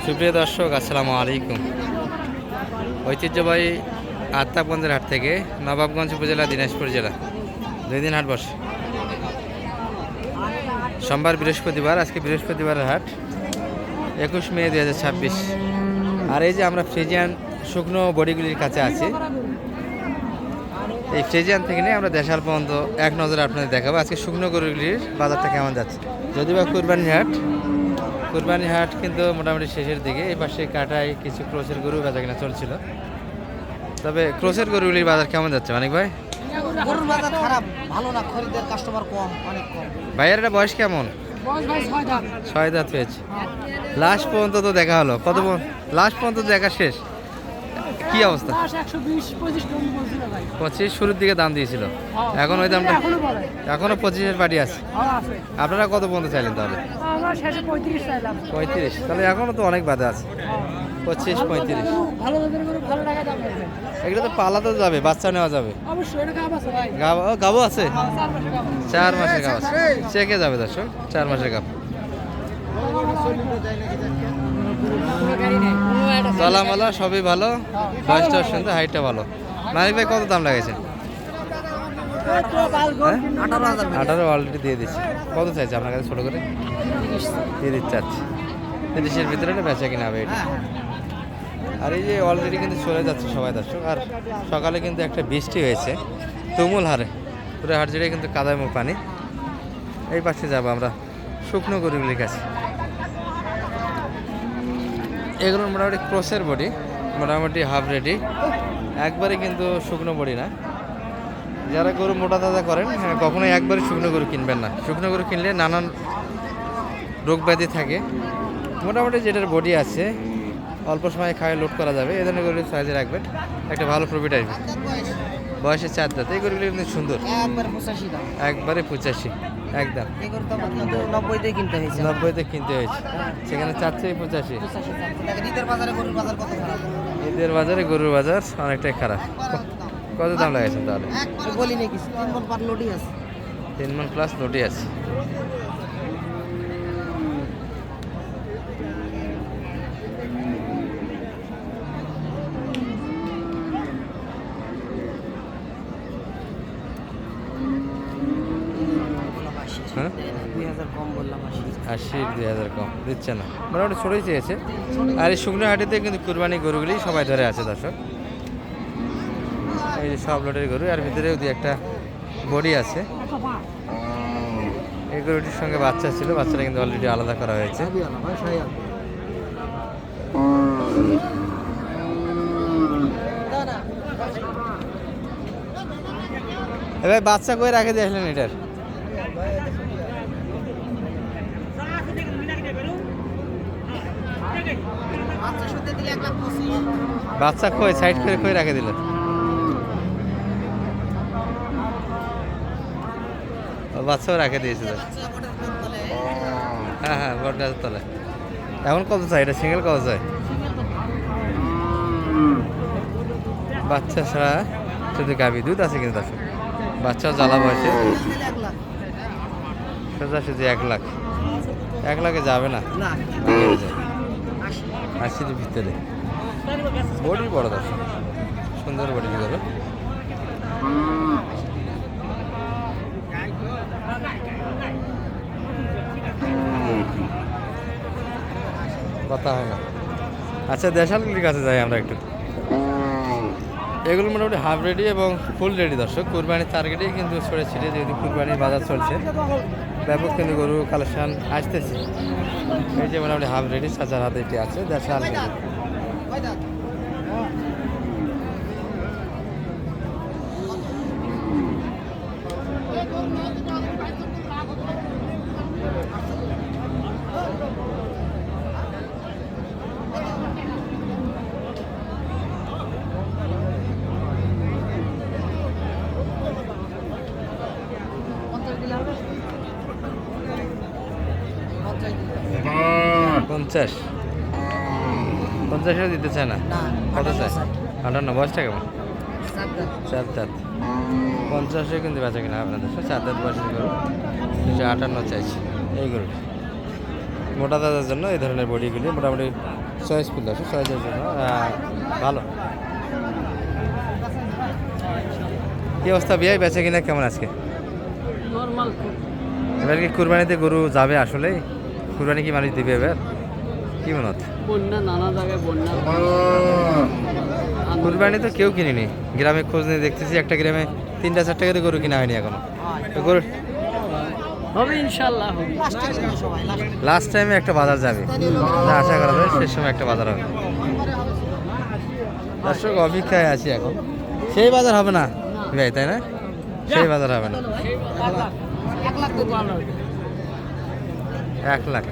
সুপ্রিয় দর্শক, আসসালামু আলাইকুম। ঐতিহ্যবাহী আত্মাগঞ্জের হাট থেকে নবাবগঞ্জ উপজেলা, দিনাজপুর জেলা 2 দিন হাট বসে। সোমবার, বৃহস্পতিবার। আজকে বৃহস্পতিবারের হাট 21 মে 2026। আর এই যে আমরা ফ্রিজিয়ান শুকনো বডিগুলির কাছে আছি, এই ফ্রিজিয়ান থেকে নিয়ে আমরা দেশাল পর্যন্ত এক নজরে আপনাদের দেখাবো আজকে শুকনো গরুগুলির বাজারটা কেমন যাচ্ছে। যদি বা কুরবানি হাট কিন্তু মোটামুটি শেষের দিকে। এই পাশে কাটায় কিছু ক্রোসের গরু বেচা কিনা চলছিল। তবে ক্রোসের গরুগুলির বাজার কেমন যাচ্ছে মানিক ভাই? গরুর বাজার খারাপ, ভালো না, খরিদের কাস্টমার কম, অনেক কম। ভাইয়ের এটা বয়স কেমন? বয়স ভাই 6 দাঁত। 6 দাঁত হয়েছে। লাস্ট পর্যন্ত তো দেখা হলো, লাস্ট পর্যন্ত দেখা শেষ। কি অবস্থা? 120-25 টন বলছিল ভাই। 25 শুরুর দিকে দাম দিয়েছিল, এখন ওই দামটা এখনো 25-এর পাটি আছে। আপনারা কত পর্যন্ত চাইলেন তাহলে? আমরা শেষে 35 চাইলাম। 35? তাহলে এখনো তো অনেক বাধা আছে। 25-35 ভালো দামের গরু ভালো টাকা দাম আছে। এগুলো তো পালাতে যাবে, বাচ্চা নেওয়া যাবে। অবশ্যই এটা গাব আছে ভাই। গাবো আছে? 4 মাসের গাব। 4 মাসের গাব আছে। চেকে যাবে দর্শক, 4 মাসের গাব। চলামালা সবই ভালো, বয়সটা সুন্দর, হাইটটা ভালো। মালিক ভাই কত দাম লাগাইছেন? 18 অলরেডি দিয়ে দিচ্ছি। কত চাইছে আপনার কাছে ছোট করে? 30 চাচ্ছি। 30-এর ভিতরে বেচা কিনা হবে এটা। আর এই যে অলরেডি কিন্তু চলে যাচ্ছে সবাই দর্শক। আর সকালে কিন্তু একটা বৃষ্টি হয়েছে তুমুল হারে, পুরো হাট জুড়ে কিন্তু কাদায় মুখ পানি। এই পাশে যাবো আমরা শুকনো গরুগুলির কাছে। এগুলোর মোটামুটি ক্রসের বডি, মোটামুটি হাফ রেডি, একবারে কিন্তু শুকনো বডি না। যারা গরু মোটা তাজা করেন, কখনোই একবারে শুকনো গরু কিনবেন না। শুকনো গরু কিনলে নানান রোগ ব্যাধি থাকে। মোটামুটি যেটার বডি আছে, অল্প সময় খাওয়া লোড করা যাবে, এই ধরনের গরুর সাইজে রাখবেন, একটা ভালো প্রফিট আসবে। বয়সে 4 দাঁত। এই গরুগুলি কিন্তু সুন্দর, একবারে 85 একদম। 90-তে কিনতে হয়েছে। 90-তে কিনতে হয়েছে, সেখানে চাচ্ছে 85। ঈদের বাজারে গরুর বাজার কত খারাপ। ঈদের বাজারে গরুর বাজার অনেকটাই খারাপ। কত দাম লাগাইছেন তাহলে? বলি নাকি 3 মণ পার লোডই আছে। 3 মণ প্লাস লোডি আছে। হ্যাঁ, 2000 কম বললাম। 80 2000 কম দিচ্ছে না, মোটামুটি ছোটোই চেয়েছে। আর এই শুকনো হাটিতে কিন্তু কুরবানি গরুগুলি সবাই ধরে আছে দর্শক। এই যে সব লোটের গরু, আর ভিতরেও দু একটা বডি আছে। এই গরুটির সঙ্গে বাচ্চা ছিল, বাচ্চাটা কিন্তু অলরেডি আলাদা করা হয়েছে। এবার বাচ্চা কই রাখে দিয়ে আসলেন এটার? বাচ্চা কই সাইড করে কই রাখে দিল? বাচ্চাও রাখে দিয়েছে তো। হ্যাঁ হ্যাঁ, বড় গাছের তলায়। এখন কত চাই এটা? সিঙ্গেল কত চাই? বাচ্চা ছাড়া শুধু গাভী দুধ আছে কিন্তু আছে। বাচ্চাও জ্বালা বয়সে, সোজা শুধু 1 লাখ। 1 লাখে যাবে না, 80-র ভিতরে। বডি বড় দর্শক, সুন্দর বডি করো। কথা হয় না। আচ্ছা, দেশালগুলির কাছে যাই আমরা একটু। এগুলো মোটামুটি হাফ রেডি এবং ফুল রেডি দর্শক। কুরবানির টার্গেটেই কিন্তু ছড়ে ছিটে, যেহেতু কুরবানির বাজার চলছে, ব্যাপক কিন্তু গরু কালেকশন আসতেছে। এই যে মোটামুটি হাফ রেডি, সাজার হাতে এটি আছে দেশাল। পঞ্চাশ 50-এও দিতে চায় না? কত চায়? 58। বয়সটা কেমন? 4 দাঁত। 50-এ কিন্তু বেচা কিনা আপনাদের 4 দাঁত বয়সের গরু, 58 চাইছে এই গরুটি। মোটা তাজার জন্য এই ধরনের বডিগুলি মোটামুটি চয়েসফুল আছে, চয়েসের জন্য ভালো। কি অবস্থা বিয়ে বেচে কিনা কেমন আজকে? নরমাল এবার কি কুরবানিতে গরু যাবে আসলে? কুরবানি কি মানুষ দিবে এবার? কি মনে হচ্ছে? বন্যা নানা জায়গায় বন্যা কুরবানি তো কেউ কিনিনি, গ্রামে খোঁজ নিয়ে দেখতেছি একটা গ্রামে 3-4টা করে গরু কিনা হয়নি এখনো। তো গরু হবে ইনশাআল্লাহ হবে। লাস্ট টাইমে একটা বাজার যাবে, তা আশা করা যায় শেষ সময় একটা বাজার হবে। দর্শক অপেক্ষায় আছি এখন, সেই বাজার হবে না ভাই, তাই না? সেই বাজার হবে না। 1 লাখ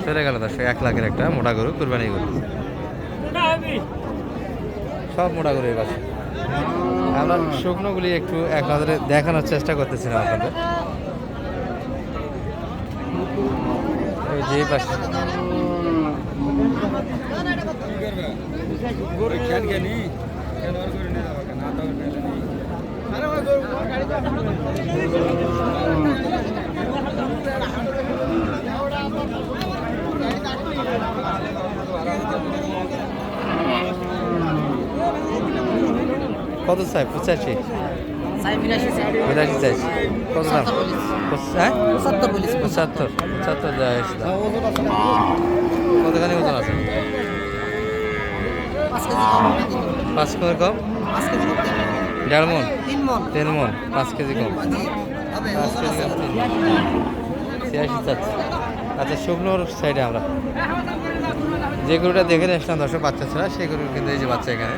চলে গেল দর্শক, 1 লাখের একটা মোটা গরু, কুরবানি গরু, সব মোটা গরু এই পাশে। আমরা শুকনোগুলি একটু এক নজরে দেখানোর চেষ্টা করতেছিলাম আপনাদের। ওই যে পাশে কত চাই? 85 চাইছি। কত দাম? হ্যাঁ 75 যায়। কতখানি ওজন আছে? 5 কেজি কম, 1.5 মন, 3 মন, 5 কেজি কম, 5 কেজি কম 86 চাচ্ছি। আচ্ছা শুকনোর সাইডে আমরা যে গরুটা দেখে আসলাম দর্শক, বাচ্চা ছাড়া, সেই গরুর কিন্তু এই যে বাচ্চা এখানে।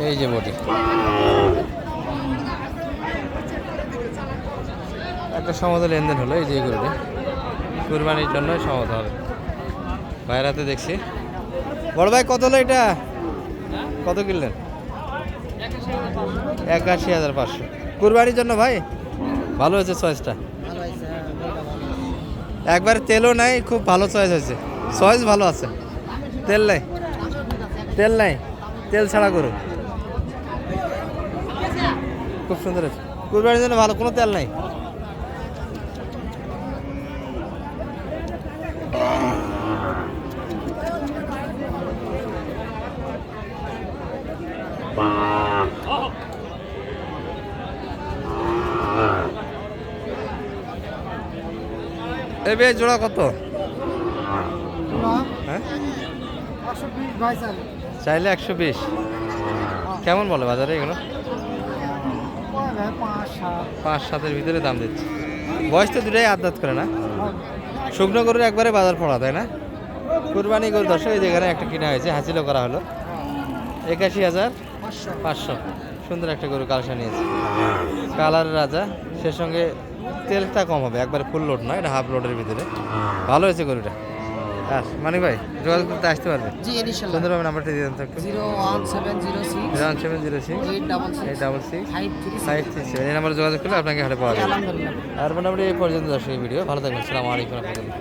এই যে বডি একটা সমত লেনদেন হলো, এই যে গরুটি কুরবানির জন্য সমত হবে। বাইরাতে দেখছি। বড় ভাই কত হলো এটা? কত কিনলেন? 81,500 কুরবানির জন্য ভাই। ভালো হয়েছে চয়েসটা, একবারে তেলও নাই, খুব ভালো চয়েস হয়েছে। চয়েস ভালো আছে, তেল নাই, তেল নাই, তেল ছাড়া গরু, খুব সুন্দর আছে। কুরবানির জন্য ভালো, কোনো তেল নাই। এ বে জোড়া কত? হ্যাঁ চাইলে 120। কেমন বলে বাজারে এগুলো? 5-7-এর ভিতরে দাম দিচ্ছে। বয়স তো দুটাই আদাত করে না? শুকনো গরুর একবারে বাজার পড়া, তাই না? কুরবানি গরু দর্শক এই যেখানে একটা কিনা হয়েছে, হাসিলও করা হলো 81,500। সুন্দর একটা গরু কালসা নিয়েছে, কালার রাজা, সে সঙ্গে তেলটা কম হবে, একবারে ফুল লোড না, এটা হাফ লোডের ভিতরে। ভালো হয়েছে গরুটা। আর মানিক ভাই যোগাযোগ করতে আসতে পারবে? জি ইনশাআল্লাহ। সুন্দরভাবে নাম্বারটা দিয়ে দেন তো একটু। 01706 866 এই নাম্বারে যোগাযোগ করলে আপনাকে হাটে পাওয়া যাবে। আলহামদুলিল্লাহ। আর মোটামুটি এই পর্যন্ত দর্শক এই ভিডিও। ভালো থাকবেন, আসসালামু আলাইকুম রহমতুল্লাহ।